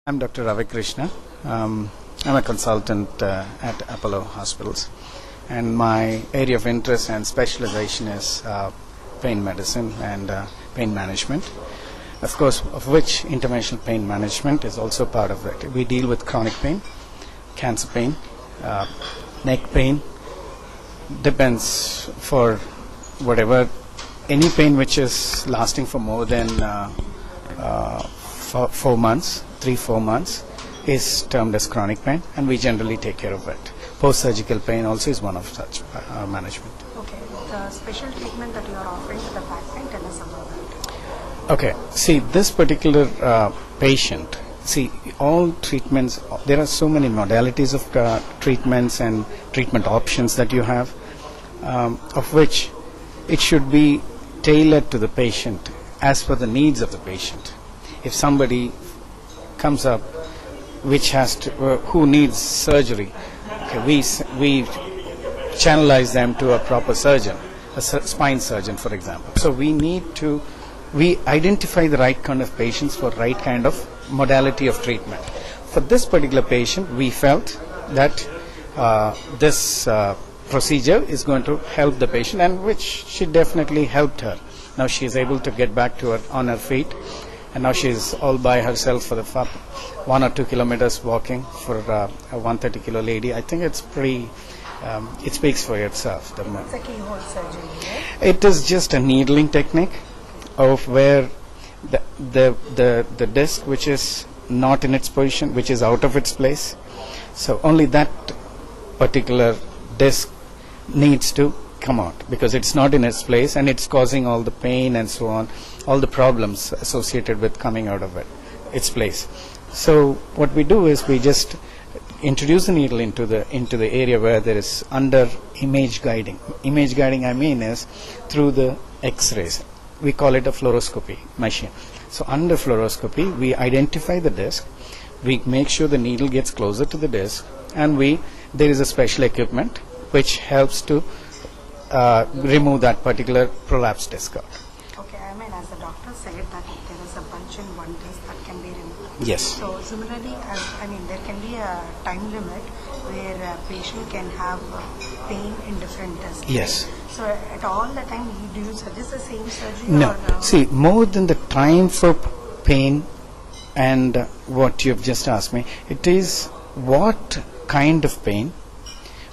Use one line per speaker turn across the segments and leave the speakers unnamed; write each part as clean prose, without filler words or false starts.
I'm Dr. Ravi Krishnan. I'm a consultant at Apollo Hospitals, and my area of interest and specialization is pain medicine and pain management. Of course, of which interventional pain management is also part of it. We deal with chronic pain, cancer pain, neck pain, depends for whatever, any pain which is lasting for more than 4 months, 3-4 months is termed as chronic pain, and we generally take care of it. Post-surgical pain also is one of such management.
Okay, the special treatment that you are offering for the back pain, tell us about that.
Okay, see this particular patient, see all treatments, there are so many modalities of treatments and treatment options that you have, of which it should be tailored to the patient as per the needs of the patient. If somebody comes up which has to, who needs surgery, okay, we channelize them to a proper surgeon, a spine surgeon for example. So we identify the right kind of patients for right kind of modality of treatment. For this particular patient, we felt that this procedure is going to help the patient, and which she definitely helped her. Now she is able to get back to on her feet, and now she is all by herself for the 1 or 2 kilometers walking for a 130 kilo lady. I think it's pretty, it speaks for itself.
It's a keyhole surgery, right?
It is just a needling technique of where the disc which is not in its position, which is out of its place, so only that particular disc needs to come out because it's not in its place and it's causing all the pain and so on, all the problems associated with coming out of its place. So what we do is we just introduce the needle into the area where there is under image guiding. Image guiding, I mean, is through the X-rays. We call it a fluoroscopy machine. So under fluoroscopy, we identify the disc, we make sure the needle gets closer to the disc, and there is a special equipment which helps to remove that particular prolapsed disc out.
Okay, I mean, as the doctor said that there is a bulge in one disc that can be removed.
Yes.
So similarly, there can be a time limit where a patient can have pain in different discs.
Yes.
So at all the time, do you suggest the same surgery?
No.
Or,
See, more than the time for pain and what you've just asked me, it is what kind of pain,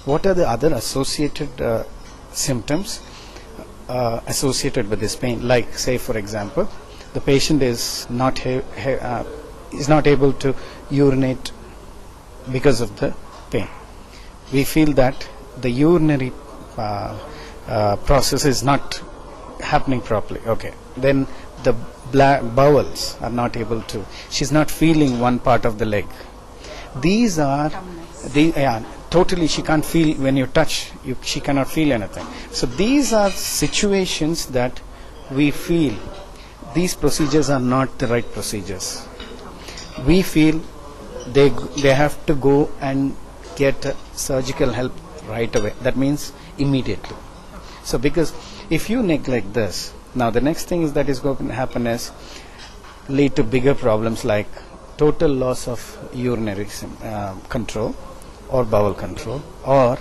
what are the other associated symptoms associated with this pain. Like, say for example, the patient is not able to urinate because of the pain. We feel that the urinary process is not happening properly. Okay, then the bowels are not able to. She's not feeling one part of the leg. These are totally, she can't feel when you touch. She cannot feel anything. So these are situations that we feel these procedures are not the right procedures. We feel they have to go and get surgical help right away. That means immediately. So because if you neglect this, now the next thing is that is going to happen is lead to bigger problems like total loss of urinary control or bowel control, or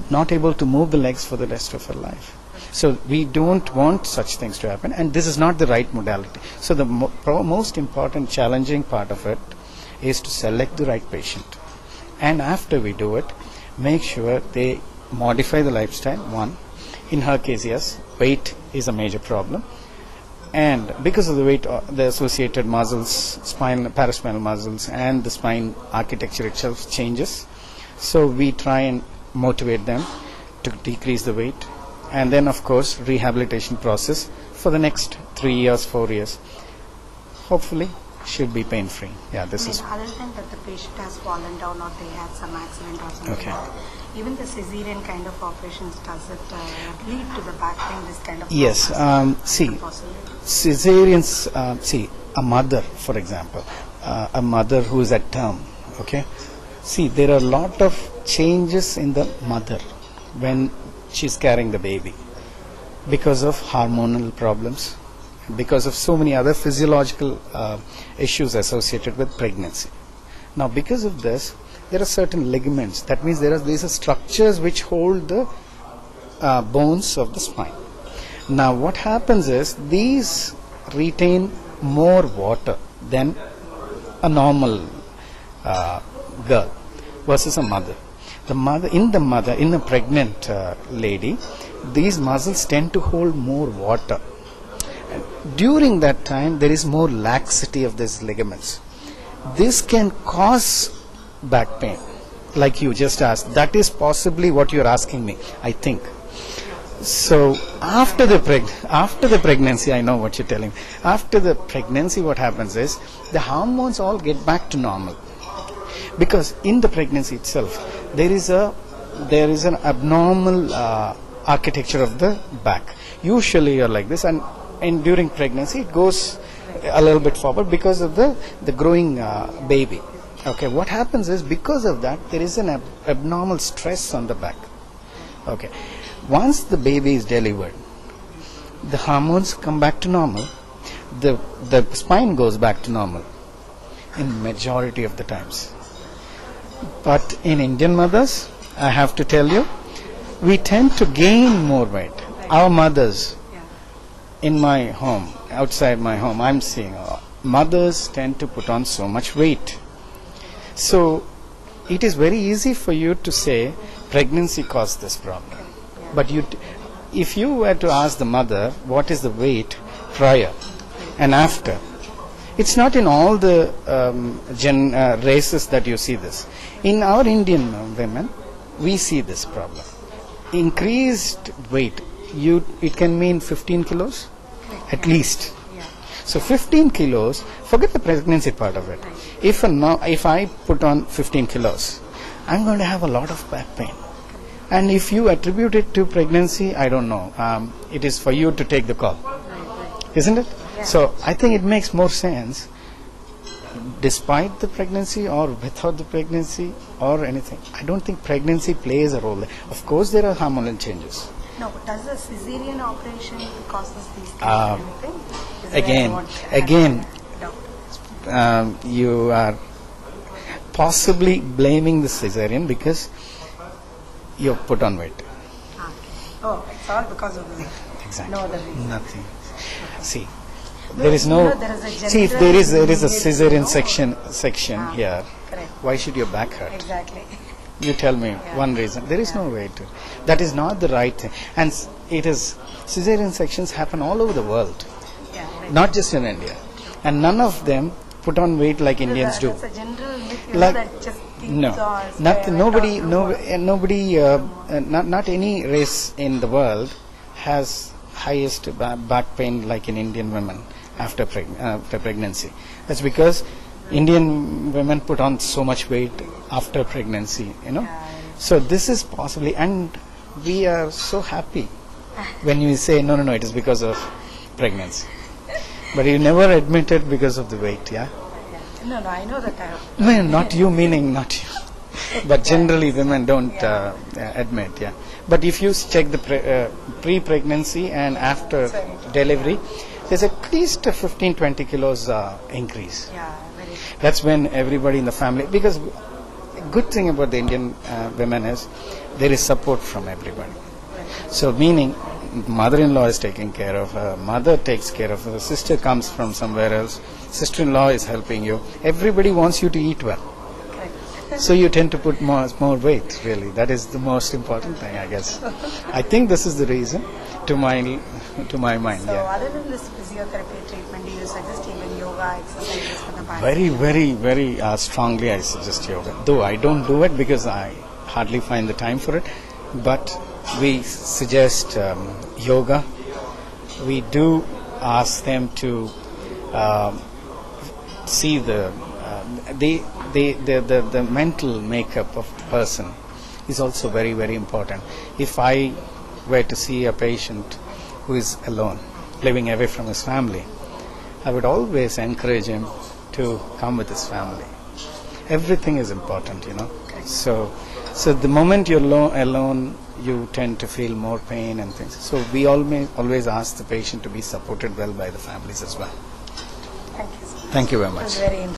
not able to move the legs for the rest of her life. So we don't want such things to happen, and this is not the right modality. So the most important challenging part of it is to select the right patient, and after we do it, make sure they modify the lifestyle. One, in her case, yes, weight is a major problem, and because of the weight, the associated muscles, spinal, paraspinal muscles, and the spine architecture itself changes. So we try and motivate them to decrease the weight, and then of course rehabilitation process for the next 3 years, 4 years. Hopefully should be pain free. Yeah, this is.
Other than that, the patient has fallen down or they had some accident or something.
Okay.
Even the cesarean kind of operations, does it lead to the back pain? This kind of
Yes. See, cesareans. See, a mother, for example, a mother who is at term. Okay. See, there are a lot of changes in the mother when she's carrying the baby because of hormonal problems, because of so many other physiological issues associated with pregnancy. Now, because of this, there are certain ligaments. That means these are structures which hold the bones of the spine. Now, what happens is these retain more water than a normal girl versus a mother. In a pregnant lady, these muscles tend to hold more water. During that time, there is more laxity of these ligaments. This can cause back pain, like you just asked. That is possibly what you're asking me, I think. So after the pregnancy, I know what you're telling. After the pregnancy, what happens is the hormones all get back to normal, because in the pregnancy itself there is an abnormal architecture of the back. Usually you're like this, and during pregnancy it goes a little bit forward because of the growing baby. Okay, what happens is because of that there is an abnormal stress on the back. Okay, once the baby is delivered, the hormones come back to normal, the spine goes back to normal in majority of the times. But in Indian mothers, I have to tell you, we tend to gain more weight. Our mothers, in my home, outside my home, I'm seeing mothers tend to put on so much weight. So it is very easy for you to say pregnancy caused this problem. But if you were to ask the mother what is the weight prior and after, it's not in all the races that you see this. In our Indian women, we see this problem. Increased weight, it can mean 15 kilos at least. So 15 kilos, forget the pregnancy part of it. If I put on 15 kilos, I'm going to have a lot of back pain. And if you attribute it to pregnancy, I don't know. It is for you to take the call, isn't it? So I think it makes more sense, despite the pregnancy or without the pregnancy or anything. I don't think pregnancy plays a role there. Of course, there are hormonal changes.
No, but does a cesarean operation causes these kinds of
anything? You are possibly blaming the cesarean because you put on weight.
Okay. Oh, it's all because of the
Exactly.
no other reason.
Nothing. See, there is no.
There
See, if there is a cesarean section here,
correct.
why should your back hurt?
Exactly.
You tell me one reason. There is no way to. That is not the right thing. And cesarean sections happen all over the world,
Right.
not just in India. And none of them put on weight like Indians do.
That's a general myth,
Like,
that just
no, not any race in the world has highest back pain like in Indian women after pregnancy. That's because Indian women put on so much weight after pregnancy, So this is possibly, and we are so happy when you say no, it is because of pregnancy. But you never admit it because of the weight, yeah?
No, I know that.
No, not you, meaning not you. But generally women don't admit, yeah. But if you check the pre-pregnancy and after delivery, there's at least a 15-20 kilos increase.
Yeah, very.
That's when everybody in the family, because good thing about the Indian women is there is support from everybody. So meaning mother-in-law is taking care of her, mother takes care of her, sister comes from somewhere else, sister-in-law is helping you. Everybody wants you to eat well. So you tend to put more weight, really. That is the most important thing, I guess. I think this is the reason to my mind.
So
Yeah.
other than this physiotherapy treatment, do you suggest even yoga exercises for the body?
Very, very, very strongly I suggest yoga. Though I don't do it because I hardly find the time for it. But we suggest yoga. We do ask them to see the mental makeup of the person is also very, very important. If I were to see a patient who is alone, living away from his family, I would always encourage him to come with his family. Everything is important, So the moment you're alone, you tend to feel more pain and things. So we always ask the patient to be supported well by the families as well.
Thank you so much.
Thank you very
It
much.
was very